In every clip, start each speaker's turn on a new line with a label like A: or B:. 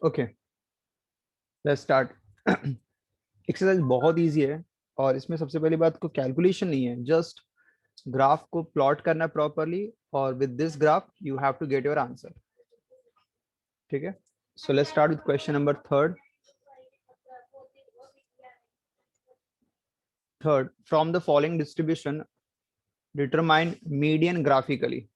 A: Okay, let's start. Exercise बहुत easy है और इसमें सबसे पहली बात को कैलकुलेशन नहीं है, जस्ट ग्राफ को प्लॉट करना प्रॉपरली और with this graph you have to get your answer. ठीक है, so let's start with question number third from the following distribution determine median graphically.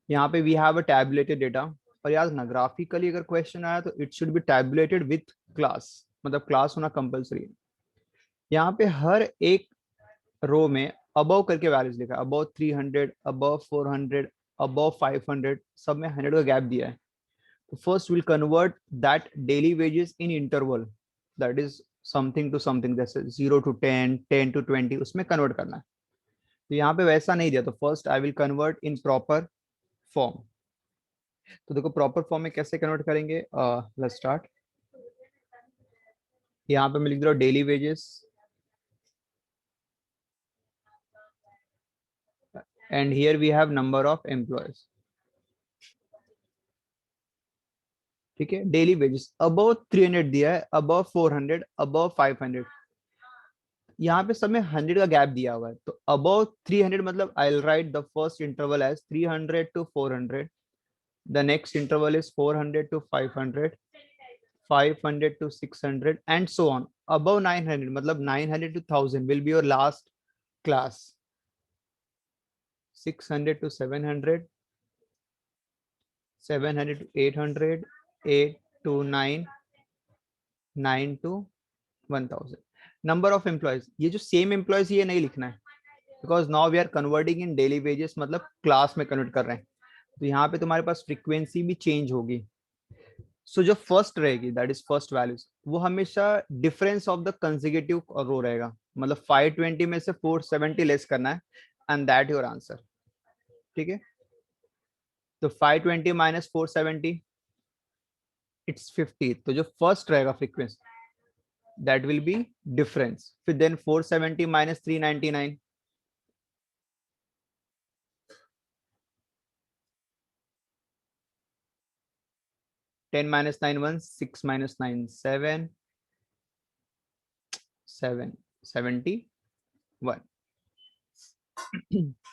A: यहाँ पे we have a tabulated data, और याद ना ग्राफिकली अगर क्वेश्चन आया तो it should be tabulated with class, मतलब क्लास होना कंपलसरी है। यहाँ पे हर एक रो में अबव करके वैल्यूज लिखा है, अबव 300, अबव 400, अबव 500, सब में 100 का गैप दिया है। तो first will convert that daily wages in interval, that is something to something, जैसे 0 to 10, 10 to 20, उसमें कन्वर्ट करना है। तो यहाँ पे वैसा नहीं दिया, तो first I will convert in proper form. तो देखो प्रॉपर फॉर्म में कैसे कन्वर्ट करेंगे, लेट्स स्टार्ट। यहाँ पे मैं लिख दे रहा हूँ daily wages and here we have number of employees. ठीक है, डेली वेजेस अबव 300 दिया है, अबव 400, अबव 500। यहाँ पे सब में 100 का गैप दिया हुआ है, तो अबव 300 मतलब I will write the first interval as 300 to 400, the next interval is 400 to 500, 500 to 600 and so on. Above 900 मतलब 900 to 1000 will be your last class, 600 to 700, 700 to 800, 8 to 9, 9 to 1000। Number of employees, ये जो same employees ये नहीं लिखना है, because now we are converting in daily wages, मतलब class में convert कर रहे हैं। तो यहाँ पे तुम्हारे पास फ्रीक्वेंसी भी चेंज होगी। सो जो फर्स्ट रहेगी दैट इज फर्स्ट वैल्यूज, वो हमेशा डिफरेंस ऑफ द कंसेक्यूटिव रो रहेगा, मतलब 520 में से 470 लेस करना है एंड दैट योर आंसर। ठीक है, तो 520 माइनस 470 इट्स 50, तो जो फर्स्ट रहेगा frequency that will be difference, फिर then 470 minus 399, 10 minus 9 1, 6 minus 9 7, 7 71,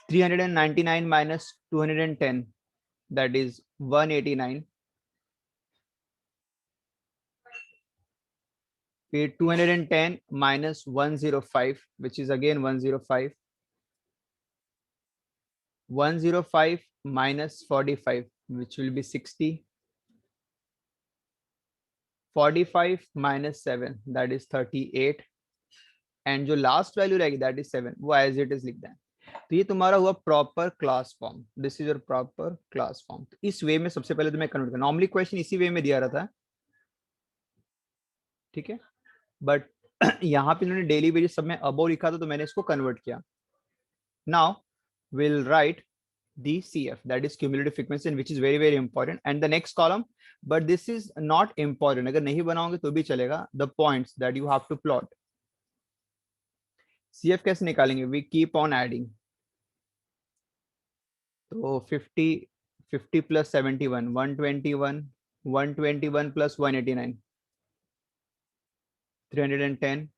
A: 399 minus 210, that is 189, फिर 210 minus 105 which is again 105, 105 minus 45 which will be 60, 45 minus 7 that is 38, and जो last value रहेगी दैट इज 7, वो as it is लिख दें। तो ये तुम्हारा हुआ proper class form, this is your proper class form. तो इस वे में सबसे पहले तुम्हें कन्वर्ट करना, नॉर्मली क्वेश्चन इसी वे में दिया रहता है। ठीक है, बट यहाँ पे इन्होंने डेली वेजेस सब में अबव लिखा था, तो मैंने इसको कन्वर्ट किया। Now will write the CF, that is cumulative frequency, and which is very very important, and the next column, but this is not important, अगर नहीं बनाओगे तो भी चलेगा, the points that you have to plot। CF कैसे निकालेंगे, we keep on adding, तो 50, 50 plus 71, 121, 121 plus 189, 310,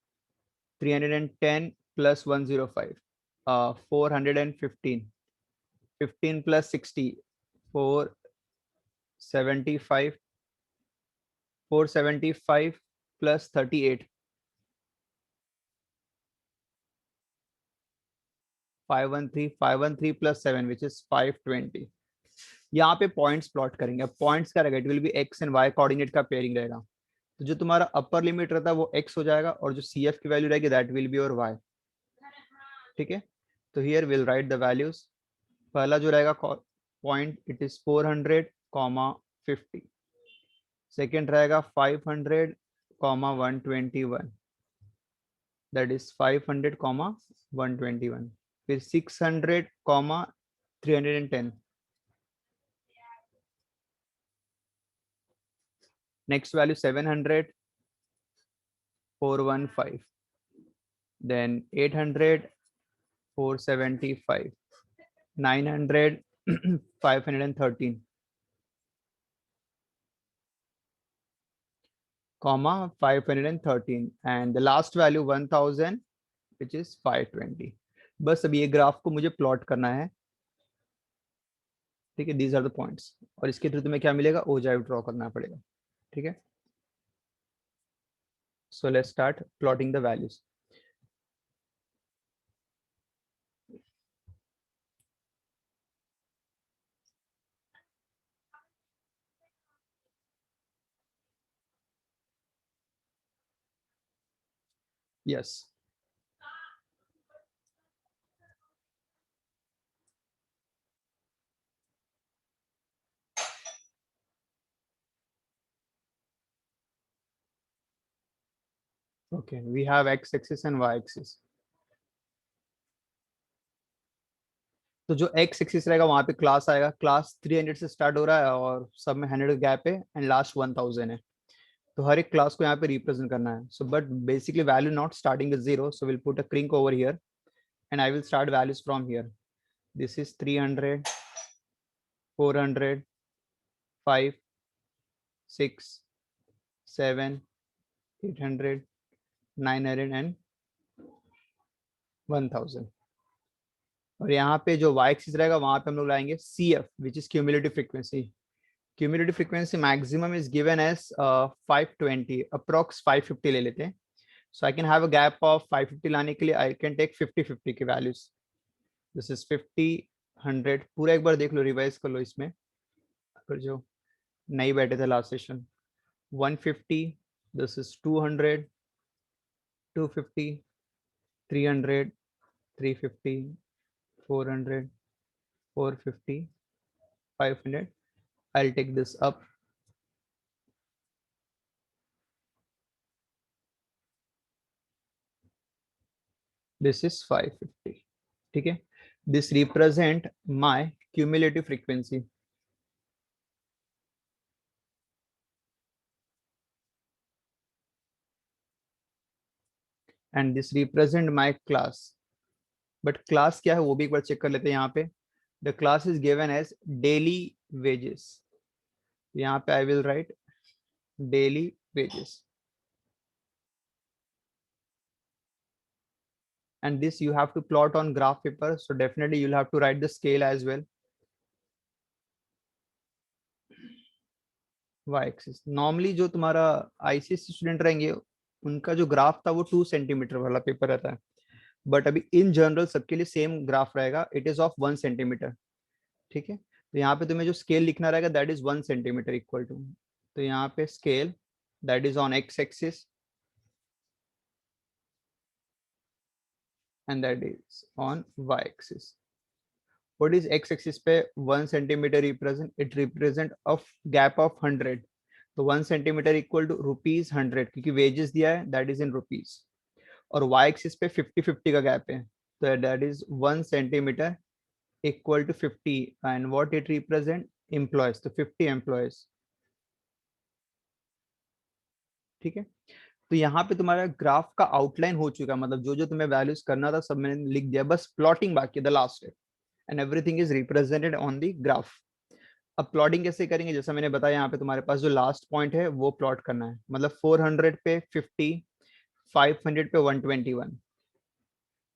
A: 310 plus 105, 415, 15 plus 60, 475, 475 plus 38, 513, 513 plus 7 which is 520। यहाँ पे पॉइंट्स प्लॉट करेंगे। अब पॉइंट्स का रहेगा, it will be X and Y coordinate का पेयरिंग रहेगा। तो जो तुम्हारा अपर लिमिट रहता है वो एक्स हो जाएगा, और जो सी एफ की वैल्यू रहेगी that will be your Y. ठीक है, तो here will write the values. पहला जो रहेगा point it is 400 comma 50, second रहेगा 500 कॉमा 121, दैट इज 500 कॉमा 121, फिर 600 comma 310, next value 700, 415, then 800, 475, 900, 513, comma 513 and the last value 1000 which is 520. बस अब ये ग्राफ को मुझे प्लॉट करना है, ठीक है, दीज आर द पॉइंट्स, और इसके थ्रू तुम्हें क्या मिलेगा, ओजाइव ड्रॉ करना पड़ेगा, ठीक है. So let's start plotting the values. Yes. Okay, we have x axis and y axis. तो जो x एक्सिस रहेगा वहां पे क्लास आएगा, क्लास 300 से स्टार्ट हो रहा है और सब में 100 गैप है एंड लास्ट 1000 है. तो हर एक क्लास को यहाँ पे रिप्रेजेंट करना है. So but basically value not starting with 0, so will put a Crick over here and I will start values from here. This is 300, 400, 5, 6, 7, 800, 900 and 1000. और यहाँ पे जो y एक्सिस रहेगा वहां पे हम लोग लाएंगे CF which is cumulative frequency. Cumulative frequency maximum is given as 520, approx 550 ले लेते हैं. So I can have a gap of 550 लाने के लिए आई कैन टेक 50-50 के वैल्यूज. This is 50, 100. पूरा एक बार देख लो, रिवाइज कर लो इसमें अगर जो नहीं बैठे थे last session. 150, this is 200, 250, 300, 350, 400, 450, 500. I'll take this up. This is 550. ठीक है. This represent my cumulative frequency. And this represent my class. But class क्या है वो भी एक बार चेक कर लेते हैं यहाँ पे. The class is given as daily wages. यहाँ पे I will write daily wages. And this you have to plot on graph paper. So definitely you'll have to write the scale as well. Y axis. Normally जो तुम्हारा ICSE student रहेंगे उनका जो graph था वो 2 centimetre वाला paper रहता है. बट अभी इन जनरल सबके लिए सेम ग्राफ रहेगा, इट इज ऑफ 1 सेंटीमीटर. ठीक है. तो यहाँ पे तुम्हें जो स्केल लिखना रहेगा that is 1 centimetre equal to. तो यहाँ पे scale that is on x axis and that is on y axis. What is x axis पे 1 centimetre represent, it represent of gap of 100. तो 1 सेंटीमीटर इक्वल टू रुपीज 100 क्योंकि wages दिया है that is in rupees. और y axis पे 50-50 का gap है तो that is 1 centimetre equal to 50 and what it represent employees, तो 50 employees. ठीक है. तो यहाँ पे तुम्हारा ग्राफ का आउटलाइन हो चुका है, मतलब जो जो तुम्हें वैल्यूज करना था सब मैंने लिख दिया, बस प्लॉटिंग बाकी the last step and everything is represented on the graph. अब प्लॉटिंग कैसे करेंगे, जैसा मैंने बताया यहाँ पे तुम्हारे पास जो लास्ट पॉइंट है वो प्लॉट करना है. मतलब 400 पे 50, 500 पे 121.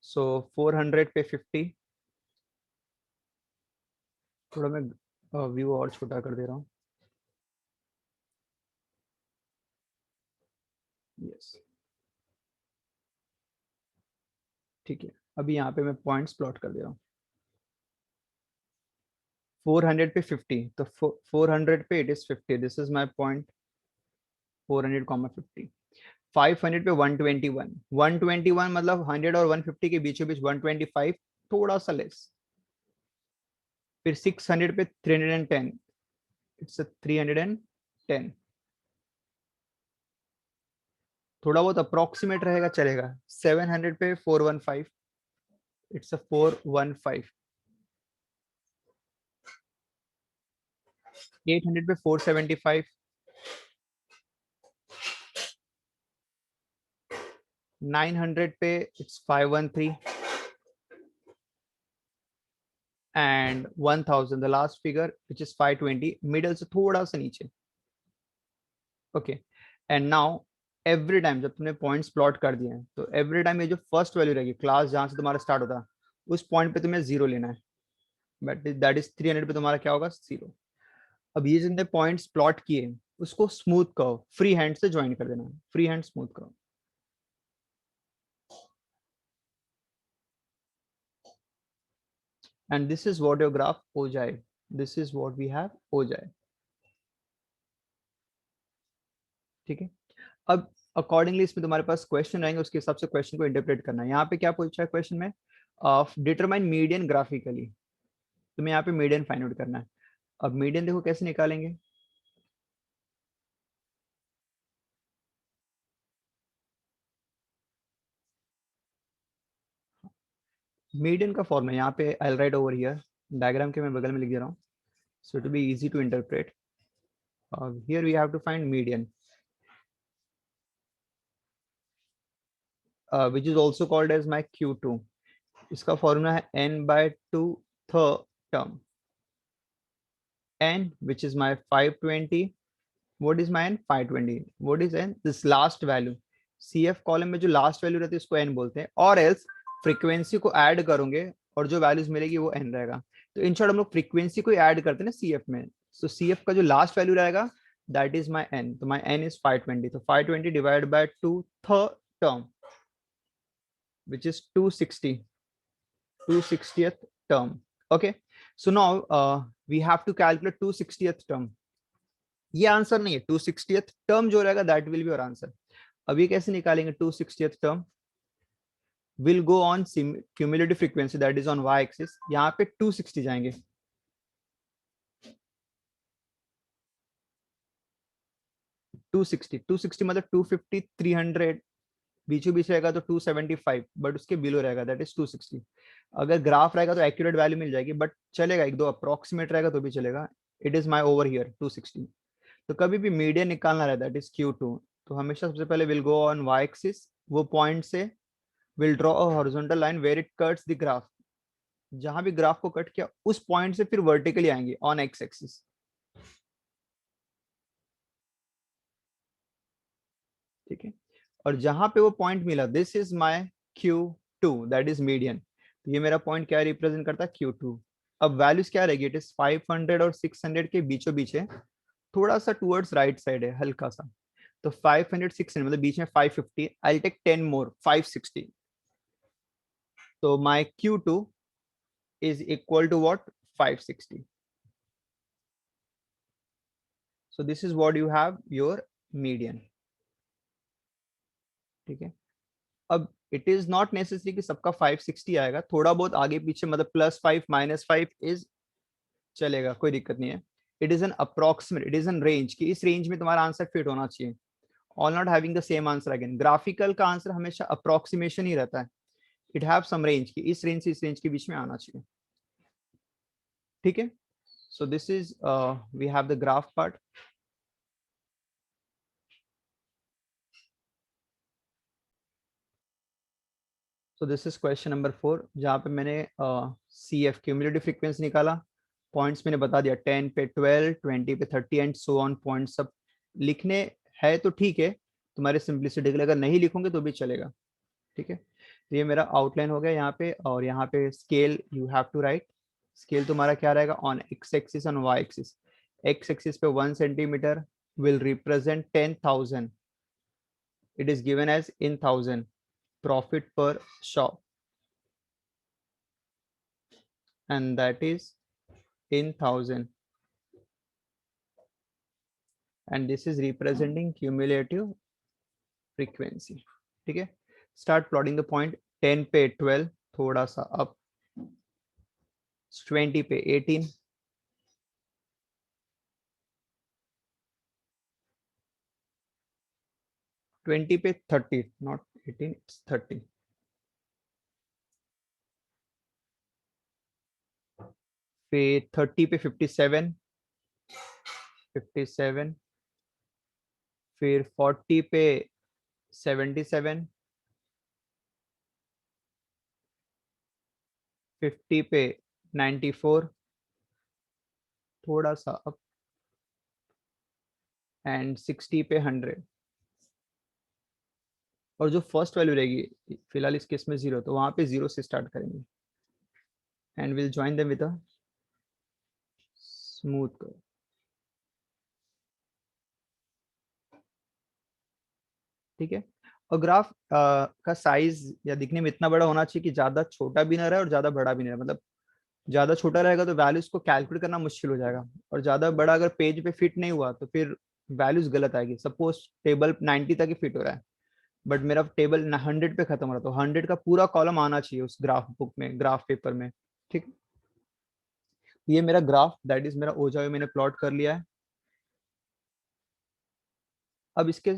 A: सो 400 पे 50, थोड़ा मैं व्यू और छोटा कर दे रहा हूँ. यस. ठीक है. अभी यहाँ पे मैं पॉइंट्स प्लॉट कर दे रहा हूँ. 400 पे 50, तो 400 पे it is 50. This is my point 400, 50. 500 पे 121. 121 मतलब 100 और 150 के बीचों बीच 125, थोड़ा सा लेस. फिर 600 पे 310, इट्स 310. थोड़ा बहुत अप्रोक्सीमेट रहेगा चलेगा. 700 पे 415, इट्स 415. 800 पे 475, 900 पे it's 513 and 1000 the last figure which is 520, middle से थोड़ा सा नीचे. Okay, and now every time जब तुमने पॉइंट्स प्लॉट कर दिए हैं तो एवरी टाइम ये जो फर्स्ट वैल्यू रहेगी क्लास जहां से तुम्हारा स्टार्ट होता है उस पॉइंट पे तुम्हें जीरो लेना है, बट दैट इज 300 पे तुम्हारा क्या होगा, जीरो। अब ये जितने पॉइंट्स प्लॉट किए उसको स्मूथ करो, फ्री हैंड से ज्वाइन कर देना, फ्री हैंड स्मूथ करो। And this is what your graph हो जाए, this is what we have हो जाए। ठीक है, अब अकॉर्डिंगली इसमें तुम्हारे पास क्वेश्चन रहेंगे, उसके हिसाब से क्वेश्चन को इंटरप्रेट करना है। यहाँ पे क्या पूछा है क्वेश्चन में, डिटरमाइन मीडियन ग्राफिकली, तुम्हें यहाँ पे मीडियन फाइंड आउट करना है। अब मीडियन देखो कैसे निकालेंगे, मीडियन का फॉर्मूला यहाँ पे आई राइट ओवर हियर, डायग्राम के मैं बगल में लिख दे रहा हूँ, so to be easy to interpret, here we have to find median, which is also called as my q2। इसका फॉर्मूला है n by 2 third term, n which is my 520, what is my n, 520, what is n, this last value, cf column में जो last value रहती है उसको n बोलते हैं, और एल्स फ्रीक्वेंसी को ऐड करोगे और जो वैल्यूज मिलेगी वो n रहेगा। तो इन शॉर्ट हम लोग फ्रीक्वेंसी को ऐड करते हैं ना cf में, सो cf का जो लास्ट वैल्यू रहेगा दैट इज माई n, तो माई n इज 520, तो 520 divide by 2 third term which is 260, 260th term। Okay, so now we have to calculate 260th term। ये आंसर नहीं है, 260th टर्म जो रहेगा that will be your answer. अब ये कैसे निकालेंगे, 260th term will go on cumulative frequency that is on Y axis, यहाँ पे 260 जाएंगे, 260, 260 मतलब 250, 300 बीचों बीच रहेगा तो 275, बट उसके बिलो रहेगा दैट इज 260। अगर ग्राफ रहेगा तो एक्यूरेट वैल्यू मिल जाएगी, बट चलेगा एक दो अप्रोक्सीमेट रहेगा तो भी चलेगा। It is my over here 260। तो कभी भी मीडियन निकालना रहता है दैट इज Q2, तो हमेशा सबसे पहले will go on Y axis, वो पॉइंट से will draw a horizontal line where it cuts the graph, जहां भी ग्राफ को कट किया उस पॉइंट से फिर वर्टिकली आएंगे ऑन एक्स एक्सिस। ठीक है, और जहां पे वो पॉइंट मिला this is my Q2 that is median, तो ये मेरा पॉइंट क्या रिप्रेजेंट करता है, Q2। अब वैल्यूज क्या रहेगी, इट इज 500 और 600 के बीचों बीच है, थोड़ा सा टुवर्ड्स राइट साइड है हल्का सा, तो 500 600 मतलब बीच में 550, आई टेक 10 मोर 560, तो my Q2 is equal to what, 560। so this is what you have your median। ठीक है, अब इट इज नॉट नेसेसरी कि सबका 560 आएगा, थोड़ा बहुत आगे पीछे मतलब +5 -5 इज चलेगा, कोई दिक्कत नहीं है। It is an approximate, it is an range, कि इस रेंज में तुम्हारा आंसर फिट होना चाहिए। All not having the same answer again, graphical का आंसर हमेशा अप्रोक्सीमेशन ही रहता है, इट हैव सम रेंज, कि इस रेंज से इस रेंज के बीच में आना चाहिए। ठीक है, so this is we have the graph part. So this is question number 4, जहाँ पे मैंने सी एफ क्यूमुलेटिव फ्रीक्वेंसी निकाला, पॉइंट्स मैंने बता दिया 10 पे 12, 20 पे 30 एंड सो ऑन पॉइंट्स सब लिखने है तो ठीक है, तुम्हारे सिंप्लिसिटी के लिए, अगर नहीं लिखोगे तो भी चलेगा। ठीक है, तो ये मेरा आउटलाइन हो गया यहाँ पे, और यहाँ पे scale you have to write, scale तुम्हारा क्या रहेगा ऑन एक्स एक्सिस और वाई एक्सिस। एक्स एक्सिस पे 1 centimetre will represent 10,000, it is given as in 1000 profit per shop, and that is in 1000, and this is representing cumulative frequency। ठीक है, start plotting the point, 10 पे 12 थोड़ा सा up, 20 पे 18, 20 पे 30, not 18 it's 30, पे 30 पे 57, 57, फिर 40 पे 77, 50 पे 94, थोड़ा सा up, एंड 60 पे 100। और जो फर्स्ट वैल्यू रहेगी फिलहाल इस केस में 0, तो वहां पे 0 से स्टार्ट करेंगे and will join them with a smooth curve. ठीक है। और ग्राफ का साइज या दिखने में इतना बड़ा होना चाहिए कि ज्यादा छोटा भी ना रहे और ज्यादा बड़ा भी नहीं रहे। मतलब ज्यादा छोटा रहेगा तो वैल्यूज को कैलकुलेट करना मुश्किल हो जाएगा, और ज्यादा बड़ा अगर पेज पे फिट नहीं हुआ तो फिर वैल्यूज गलत आएगी। सपोज टेबल 90 तक ही फिट हो रहा है, बट मेरा टेबल 100 पे खत्म हो रहा है, तो 100 का पूरा कॉलम आना चाहिए उस ग्राफ बुक में, ग्राफ पेपर में। ठीक। ये मेरा ग्राफ दैट इज मेरा ओजा मैंने प्लॉट कर लिया है। अब इसके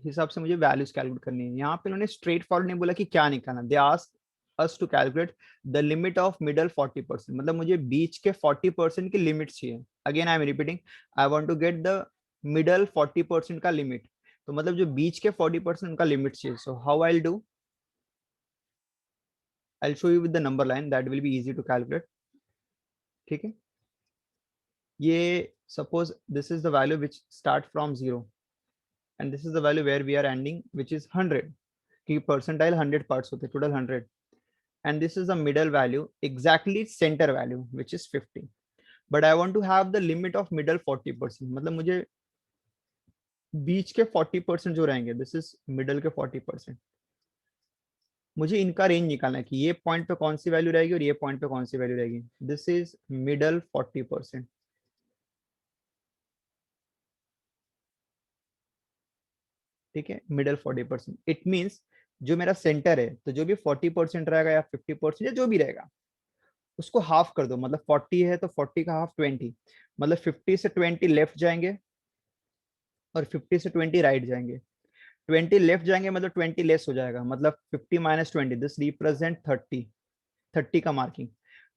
A: हिसाब से मुझे वैल्यूज कैलकुलेट करनी है। यहाँ पे उन्होंने स्ट्रेट फॉरवर्ड नहीं बोला कि क्या निकालना, they asked us to calculate the limit of middle 40%, मतलब मुझे बीच के 40% की लिमिट चाहिए। Again I am repeating, I want to get the middle 40% का लिमिट। तो मतलब जो बीच के 40% उनका लिमिट चाहिए। So how I will do, I will show you with the number line, that will be easy to calculate. ठीक है। ये suppose this is the value which start from 0 and this is the value where we are ending which is 100, कि percentile 100 parts होते, total 100, and this is the middle value, exactly center value which is 50, but I want to have the limit of middle 40%, मतलब मुझे बीच के 40% जो रहेंगे, this is middle के 40%, मुझे इनका रेंज निकालना है कि ये पॉइंट पे कौन सी वैल्यू रहेगी और ये पॉइंट पे कौन सी वैल्यू रहेगी। This is middle 40%। ठीक है, मिडल 40%, इट मीन्स जो मेरा सेंटर है, तो जो भी 40% रहेगा या 50% या जो भी रहेगा, उसको हाफ कर दो। मतलब 40 है तो 40 का हाफ 20, मतलब 50 से 20 लेफ्ट जाएंगे और 50 से 20 राइट जाएंगे। 20 लेफ्ट जाएंगे मतलब 20 लेस हो जाएगा, मतलब 50 माइनस 20, दिस रिप्रेजेंट 30, 30 का मार्किंग।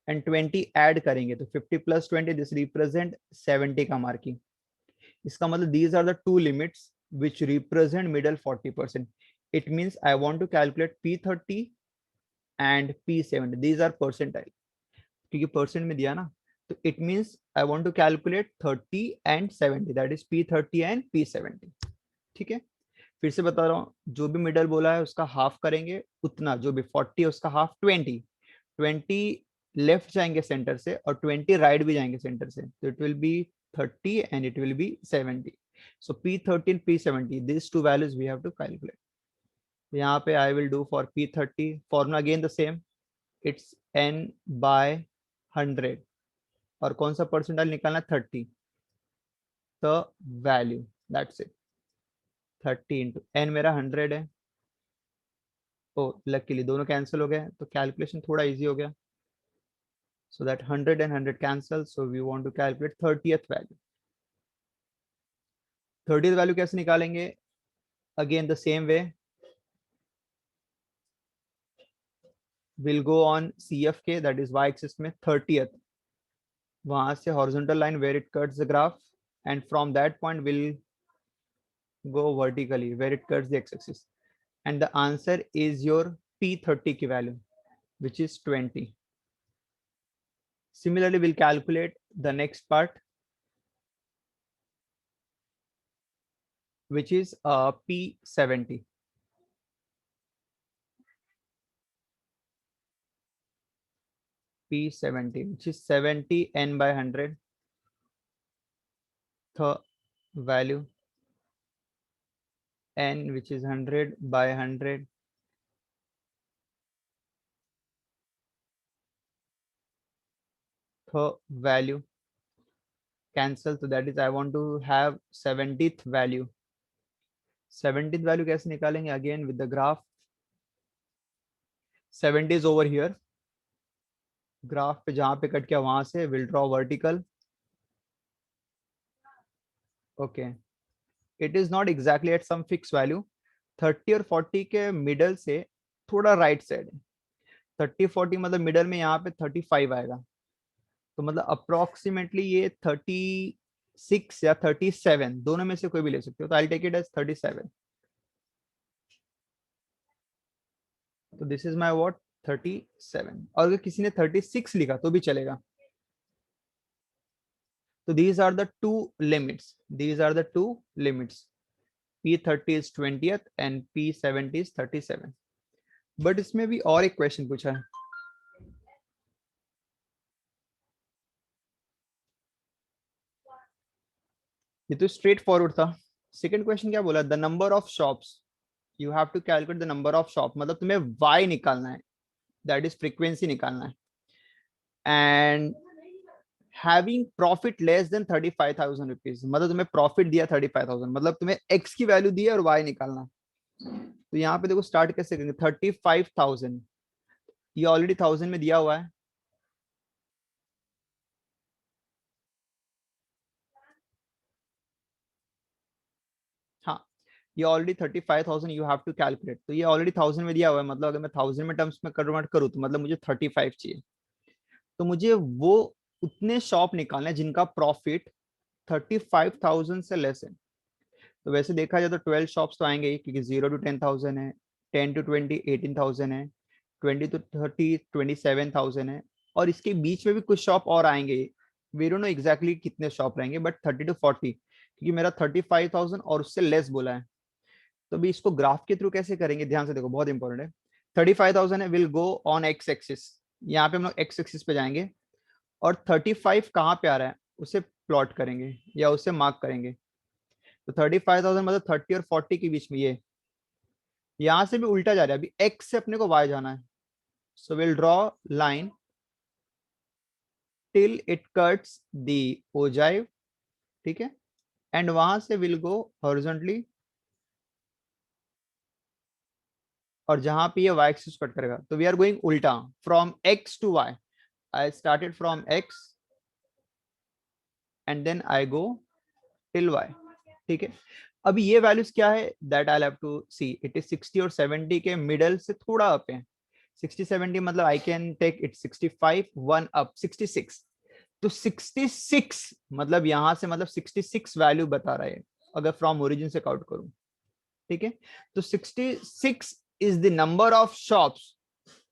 A: एंड 20 ऐड करेंगे तो 50 प्लस 20, दिस रिप्रेजेंट 70 का मार्किंग। इसका मतलब these are the two limits which represent middle 40%। It means I want to calculate P30 and P70, these are percentile, क्योंकि परसेंट में दिया ना, तो it means I want to calculate 30 and 70, that is P30 and P70। ठीक है। फिर से बता रहा हूँ, जो भी मिडल बोला है उसका हाफ करेंगे, उतना जो भी 40 है उसका हाफ 20, 20 लेफ्ट जाएंगे सेंटर से और 20 राइट भी जाएंगे सेंटर से, तो it will be 30 and it will be 70। So P30 P70, this two values we have to calculate. यहाँ पे I will do for P30 formula again the same, it's n by 100, और कौन सा percentile निकालना, 30, the value, that's it. 30 into N मेरा 100 है, तो luckily दोनों कैंसिल हो गए, तो कैलकुलेशन थोड़ा इजी हो गया। So that 100 and 100 cancel, so we want to calculate 30th value. 30th value कैसे निकालेंगे, again the same way, will go on CFK, that is y axis में 30th, वहां से horizontal line where it cuts the graph, and from that point will go vertically where it cuts the x-axis, and the answer is your P30 की value which is 20. Similarly, we'll calculate the next part which is P70. P70 which is 70 n by 100, the value n which is 100 by 100, the value cancel, so that is I want to have 70th value। 70th value कैसे निकालेंगे, again with the graph, 70 is over here, graph पे जहां पे cut किया वहां से will draw vertical. Okay, it is not exactly at some fix value, 30 और 40 के मिडल से थोड़ा राइट साइड है। 30-40 मतलब मिडल में यहाँ पे 35 आएगा, तो मतलब अप्रोक्सीमेटली ये 36 या 37 दोनों में से कोई भी ले सकते हो, तो आई टेक इट एज 37। तो दिस इज माई व्हाट, 37, और अगर किसी ने 36 लिखा तो भी चलेगा। तो these are the two limits, these are the two limits, P30 is 20th and P70 is 37. But इसमें भी और एक क्वेश्चन पूछा है। ये तो स्ट्रेट फॉरवर्ड था। सेकंड क्वेश्चन क्या बोला, the number of shops, you have to calculate the number of shop, मतलब तुम्हें y निकालना है, दैट इज फ्रीक्वेंसी निकालना है। And having profit less than 35,000 rupees, मतलब तुम्हें प्रॉफिट दिया 35,000, मतलब तुम्हें x की वैल्यू दी है और y निकालना है। तो यहाँ पे देखो स्टार्ट कैसे करेंगे, 35,000 ये ऑलरेडी 1000 में दिया हुआ है, हाँ ये already 35,000 you have to calculate, तो ये ऑलरेडी 1000 में दिया हुआ है, मतलब अगर मैं 1000 में टर्म्स में कन्वर्ट करूँ तो मतलब मुझे 35 चाहिए। तो मुझे वो उतने शॉप निकालने हैं जिनका प्रॉफिट 35,000 से लेस है। तो वैसे देखा जाए तो 12 शॉप्स तो आएंगे ही, क्योंकि 0 to 10,000 है, 10 to 20 18,000 है, 20 to 30 27,000 है, और इसके बीच में भी कुछ शॉप और आएंगे। वी डोंट नो एग्जैक्टली कितने शॉप रहेंगे, बट 30 to 40, क्योंकि मेरा 35,000 और उससे लेस बोला है। तो अभी इसको ग्राफ के थ्रू कैसे करेंगे, ध्यान से देखो, बहुत इंपॉर्टेंट है। 35,000 है, will go on X axis, यहाँ पे हम लोग एक्स एक्सिस पे जाएंगे, और 35 कहाँ पे आ रहा है उसे प्लॉट करेंगे या उसे मार्क करेंगे। तो 35,000 मतलब 30 और 40 के बीच में, ये यहां से भी उल्टा जा रहा है, अभी एक्स से अपने को वाई जाना है। So will draw line till it cuts the ogive, ठीक है, एंड वहां से विल गो हॉरिजॉन्टली, और जहां पे ये वाई एक्सिस कट करेगा, तो वी आर गोइंग उल्टा from X to Y. I started from X and then I go till Y, ठीक है। अभी ये वैल्यूज क्या है, that I have to see, it is 60 और 70 के मिडल से थोड़ा अप है। 60 70 मतलब I can take it 65 1 up 66। तो 66 मतलब यहां से मतलब 66 वैल्यू बता रहा है अगर फ्रॉम ओरिजिन से काउंट करूं, ठीक है। तो 66 is the number of shops,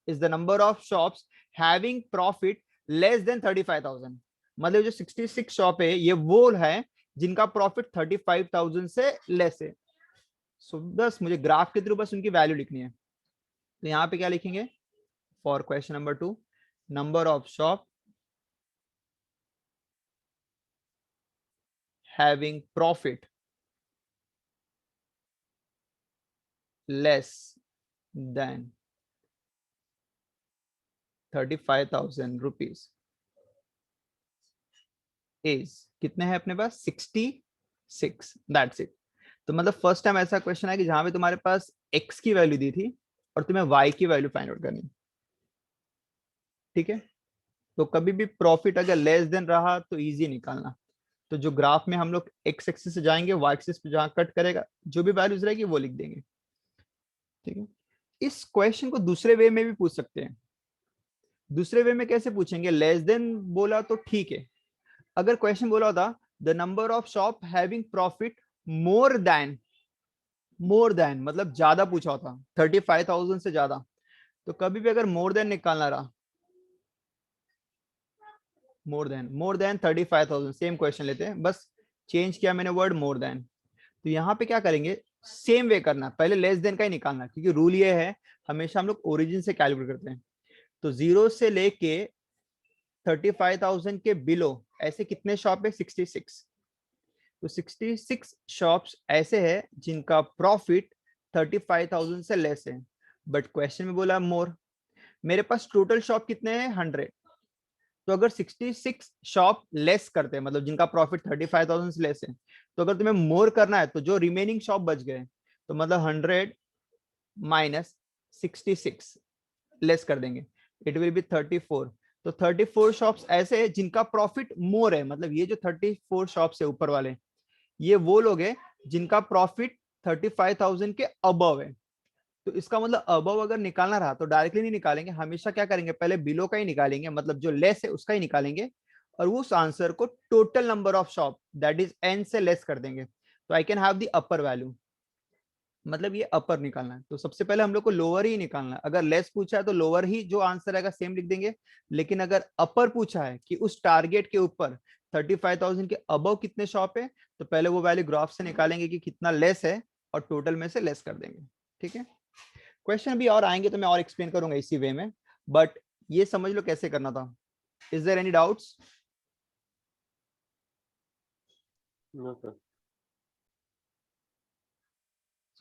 A: is the number of shops having profit less than 35,000, मतलब जो 66 शॉप है ये वो है जिनका प्रॉफिट 35,000 से लेस है। सो बस मुझे ग्राफ के थ्रू बस उनकी वैल्यू लिखनी है। तो यहाँ पे क्या लिखेंगे, for question number 2, number of shop having profit less than 35,000 rupees is, कितने हैं अपने पास 66, दैट्स इट। तो मतलब फर्स्ट टाइम ऐसा क्वेश्चन है कि जहां पे तुम्हारे पास x की वैल्यू दी थी और तुम्हें y की वैल्यू फाइंड आउट करनी, ठीक है। तो कभी भी प्रॉफिट अगर लेस देन रहा तो इजी निकालना। तो जो ग्राफ में हम लोग एक्स एक्सिस से जाएंगे, वाई एक्सिस पे जहां कट करेगा जो भी वैल्यूज रहेगी वो लिख देंगे, ठीक है। इस क्वेश्चन को दूसरे वे में भी पूछ सकते हैं। दूसरे वे में कैसे पूछेंगे, लेस देन बोला तो ठीक है, अगर क्वेश्चन बोला होता the number of shop having profit more than मतलब ज्यादा पूछा होता 35,000 से ज्यादा, तो कभी भी अगर मोर देन निकालना रहा, मोर देन 35,000 सेम क्वेश्चन लेते हैं, बस चेंज किया मैंने वर्ड मोर देन। तो यहाँ पे क्या करेंगे, सेम वे करना, पहले लेस देन का ही निकालना, क्योंकि रूल ये है हमेशा हम लोग ओरिजिन से कैलकुलेट करते हैं। तो 0 से लेके 35,000 के बिलो ऐसे कितने शॉप है, 66। तो 66 शॉप्स ऐसे हैं जिनका प्रॉफिट 35,000 से लेस है, बट क्वेश्चन में बोला मोर। मेरे पास टोटल शॉप कितने हैं, 100। तो अगर 66 शॉप लेस करते हैं, मतलब जिनका प्रॉफिट 35,000 से लेस है, तो अगर तुम्हें मोर करना है तो जो रिमेनिंग शॉप बच गए, तो मतलब 100 माइनस 66 लेस कर देंगे, इट विल बी 34। तो 34 शॉप्स ऐसे हैं जिनका प्रॉफिट मोर है, मतलब ये जो 34 शॉप्स है ऊपर वाले, ये वो लोग हैं जिनका प्रॉफिट 35,000 के अबव है। तो इसका मतलब अबव अगर निकालना रहा तो डायरेक्टली नहीं निकालेंगे, हमेशा क्या करेंगे, पहले बिलो का ही निकालेंगे, मतलब जो लेस है उसका ही निकालेंगे, और उस आंसर को total number of shop that is an से लेस कर देंगे, तो आई can have the upper value, मतलब ये अपर निकालना है। तो सबसे पहले हम लोग को लोअर ही निकालना है, अगर लेस पूछा है तो लोअर ही जो आंसर आएगा सेम लिख देंगे, लेकिन अगर अपर पूछा है कि उस टारगेट के ऊपर 35,000 के अबव कितने शॉप है, तो पहले वो वैल्यू ग्राफ से निकालेंगे कि कितना लेस है, और टोटल में से लेस कर देंगे। ठीक है, क्वेश्चन भी और आएंगे तो मैं और एक्सप्लेन करूंगा इसी वे में, बट ये समझ लो कैसे करना था। Is there any doubts?
B: No sir.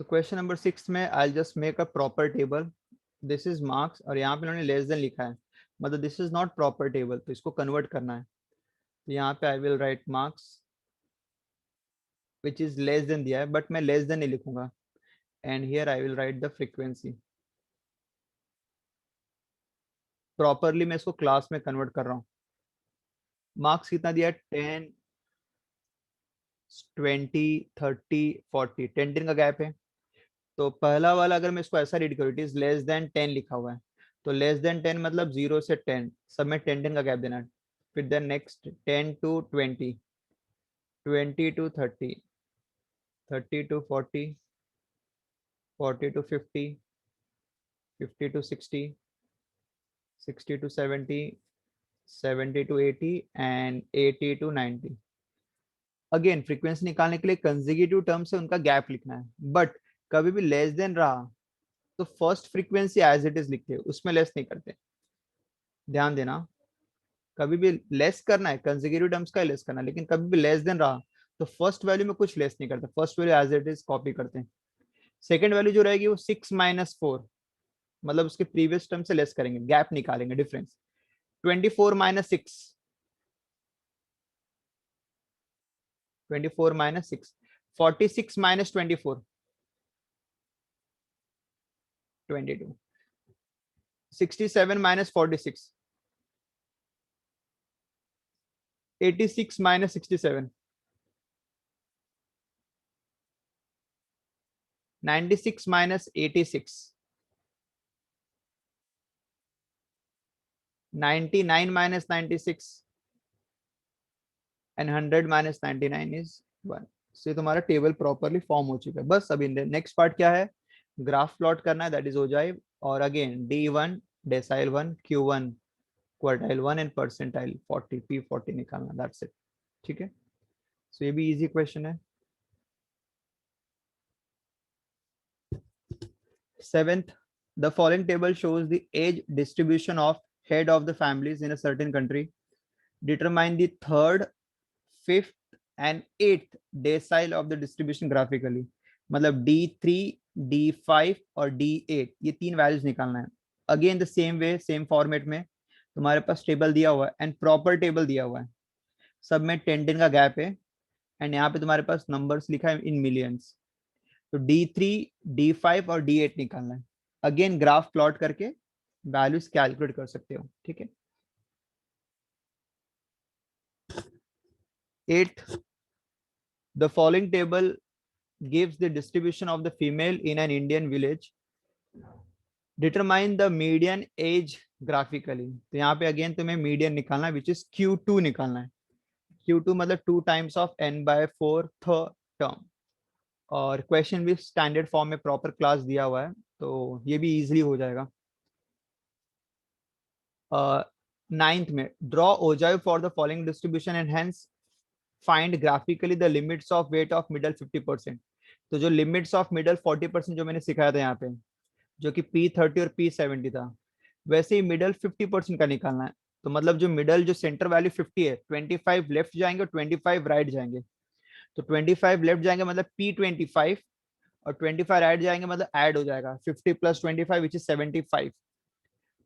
A: So question number 6 में I just make a proper table, this is marks, और यहाँ पे उन्होंने लेस देन लिखा है, मतलब this is not proper table, तो इसको कन्वर्ट करना है। तो यहाँ पे I will write marks which is less than दिया है, बट मैं लेस देन नहीं लिखूंगा, and here I will write the frequency. Properly मैं इसको क्लास में कन्वर्ट कर रहा हूँ। मार्क्स कितना दिया है? 10, 20, 30, 40, 10 दिन का गैप है। तो पहला वाला अगर मैं इसको ऐसा रीड करूँ, इट इज लेस देन 10 लिखा हुआ है, तो लेस देन 10 मतलब 0 से 10, सब में 10 10 का गैप देना है। फिर then next 10 to 20, 20 to 30, 30 to 40, 40 to 50, 50 to 60, 60 to 70, 70 to 80 and 80 to 90। Again frequency निकालने के लिए कंसेक्यूटिव टर्म से उनका गैप लिखना है, बट कभी भी लेस देन रहा तो first frequency as it is लिखते हैं, उसमें लेस नहीं करते। ध्यान देना, कभी भी लेस करना है कंसेक्यूटिव टर्म्स का लेस करना है, लेकिन कभी भी लेस देन रहा तो फर्स्ट वैल्यू में कुछ लेस नहीं करते, first value as it is copy करते हैं। सेकंड वैल्यू जो रहेगी वो 6 - 4, मतलब उसके प्रीवियस टर्म से लेस करेंगे, गैप निकालेंगे, डिफरेंस। 24 - 6, 24 - 6, 46 - 24, 22, 67 - 46, 86 - 67, 96 - 86, 99 - 96, and 100 - 99 is 1। सो ये तुम्हारा टेबल प्रॉपरली फॉर्म हो चुका है। बस अभी नेक्स्ट पार्ट क्या है, ग्राफ प्लॉट करना है, दैट इज हो जाए। और again D1 decyl 1, Q1 quartile 1 and percentile 40, P40 निकालना, दैट्स इट। ठीक है, सो ये भी इजी क्वेश्चन है। 7th, the following table shows the age distribution of head of the families in a certain country. Determine the third, fifth and eighth decile of the distribution graphically. मतलब D3, D5 और D8, ये तीन values निकालना है। Again the same way, same format में तुम्हारे पास table दिया हुआ है एंड प्रॉपर टेबल दिया हुआ है, सब में 10 10 का गैप है, एंड यहाँ पे तुम्हारे पास नंबर्स लिखा है इन मिलियंस। तो D3, D5 और D8 निकालना है। अगेन ग्राफ प्लॉट करके वैल्यूज कैलकुलेट कर सकते हो। ठीक है, 8, the following table gives the distribution of the female in an Indian village. Determine the median age graphically. तो यहाँ पे अगेन तुम्हें मीडियन निकालना है, विच इज Q2 निकालना है। Q2 मतलब 2 टाइम्स ऑफ n/4 टर्म, और क्वेश्चन भी स्टैंडर्ड फॉर्म में प्रॉपर क्लास दिया हुआ है, तो ये भी इजीली हो जाएगा। 9th में draw ogive for the following distribution and hence find graphically the limits of weight of middle 50%। तो जो लिमिट्स ऑफ मिडल 40% जो मैंने सिखाया था यहाँ पे, जो कि P30 और P70 था, वैसे ही मिडल 50% का निकालना है। तो मतलब जो मिडल, जो सेंटर वैल्यू 50 है, 25 लेफ्ट जाएंगे और 25 राइट जाएंगे। तो 25 लेफ्ट जाएंगे मतलब P25, और 25 राइट जाएंगे मतलब ऐड हो जाएगा 50 + 25 विच इज 75।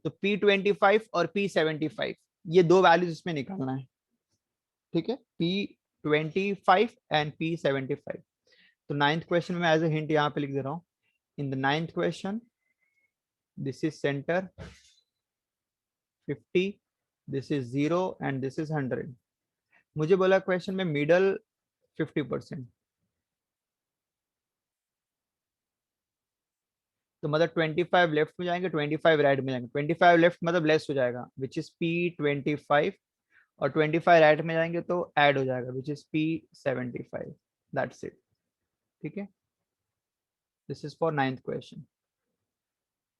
A: तो P25 और P75, ये दो वैल्यूज इसमें निकालना है। ठीक है, P25 एंड P75। तो 9th क्वेश्चन में एज ए हिंट यहाँ पे लिख दे रहा हूँ, in the 9th question this is center 50, this is 0 and this is 100। मुझे बोला क्वेश्चन में मिडल 50%, तो मतलब 25 लेफ्ट में जाएंगे, 25 राइट में जाएंगे। 25 लेफ्ट मतलब लेस हो जाएगा विच इज P25, और 25 राइट में जाएंगे तो ऐड हो जाएगा which is P75, that's it. ठीक है, this is for 9th question.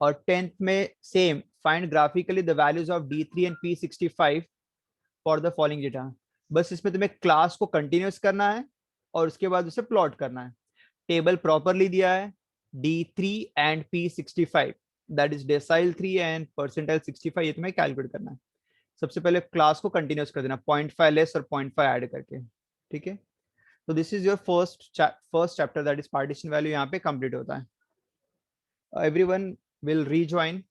A: और 10th में same, find graphically the values of D3 and P65 for the following data. बस इसमें तुम्हें क्लास को कंटिन्यूस करना है और उसके बाद उसे प्लॉट करना है। टेबल प्रॉपरली दिया है, D3 and P65, that is decyl 3 and percentile 65, ये तुम्हें कैलकुलेट करना है। सबसे पहले क्लास को कंटिन्यूस कर देना 0.5 लेस और 0.5 ऐड करके, ठीक है। तो this is your first chapter, that is partition value, यहाँ पे कंप्लीट होता है। Everyone will rejoin